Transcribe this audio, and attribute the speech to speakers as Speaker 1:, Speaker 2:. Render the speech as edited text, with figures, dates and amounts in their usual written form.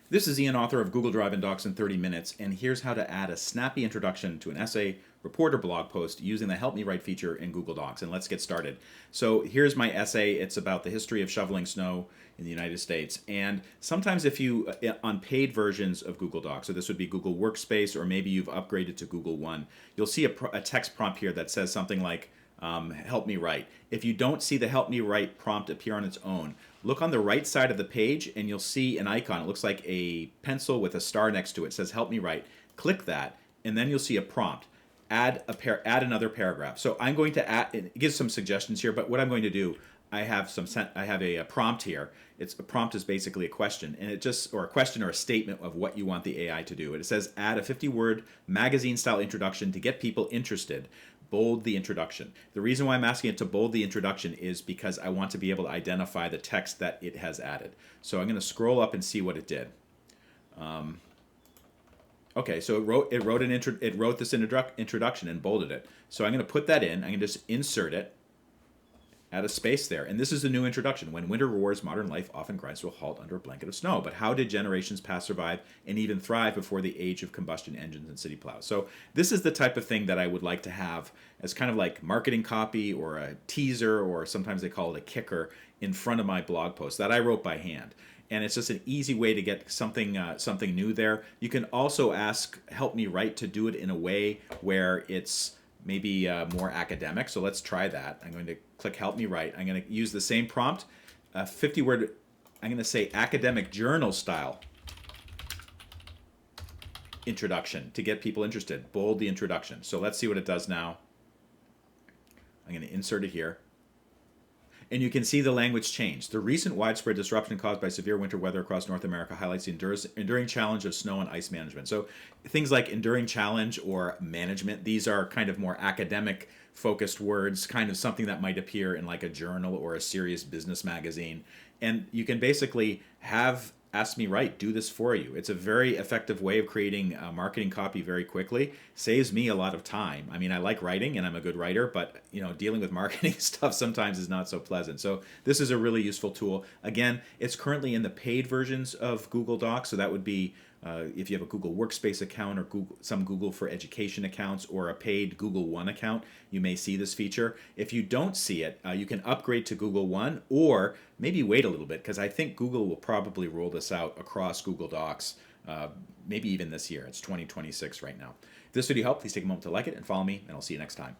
Speaker 1: This is Ian, author of Google Drive and Docs in 30 Minutes, and here's how to add a snappy introduction to an essay, report, or blog post using the Help Me Write feature in Google Docs. And let's get started. So here's my essay. It's about the history of shoveling snow in the United States. And sometimes if you, on paid versions of Google Docs, so this would be Google Workspace, or maybe you've upgraded to Google One, you'll see a text prompt here that says something like, help me write. If you don't see the help me write prompt appear on its own, look on the right side of the page and you'll see an icon. It looks like a pencil with a star next to it. It says help me write. Click that and then you'll see a prompt. Add another paragraph. So I'm going to add, it gives some suggestions here, but what I'm going to do, I have a prompt here. A prompt is basically a question, and or a question or a statement of what you want the AI to do. And it says add a 50-word magazine-style introduction to get people interested. Bold the introduction. The reason why I'm asking it to bold the introduction is because I want to be able to identify the text that it has added. So I'm going to scroll up and see what it did. Okay, so it wrote this introduction and bolded it. So I'm going to put that in. I'm going to just insert it. Add a space there. And this is the new introduction. When winter roars, modern life often grinds to a halt under a blanket of snow. But how did generations past survive and even thrive before the age of combustion engines and city plows? So this is the type of thing that I would like to have as kind of like marketing copy or a teaser, or sometimes they call it a kicker, in front of my blog post that I wrote by hand. And it's just an easy way to get something new there. You can also ask Help Me Write to do it in a way where it's maybe more academic. So let's try that. I'm going to click Help Me Write. I'm going to use the same prompt, 50-word, I'm going to say academic journal style introduction to get people interested. Bold the introduction. So let's see what it does now. I'm going to insert it here. And you can see the language change. The recent widespread disruption caused by severe winter weather across North America highlights the enduring challenge of snow and ice management. So things like enduring challenge or management, these are kind of more academic focused words, kind of something that might appear in like a journal or a serious business magazine. And you can basically have Ask Me Write do this for you. It's a very effective way of creating marketing copy very quickly. Saves me a lot of time. I mean, I like writing and I'm a good writer, but dealing with marketing stuff sometimes is not so pleasant. So this is a really useful tool. Again, it's currently in the paid versions of Google Docs, so that would be if you have a Google Workspace account or some Google for Education accounts or a paid Google One account, you may see this feature. If you don't see it, you can upgrade to Google One or maybe wait a little bit, because I think Google will probably roll this out across Google Docs, maybe even this year. It's 2026 right now. If this video helped, please take a moment to like it and follow me, and I'll see you next time.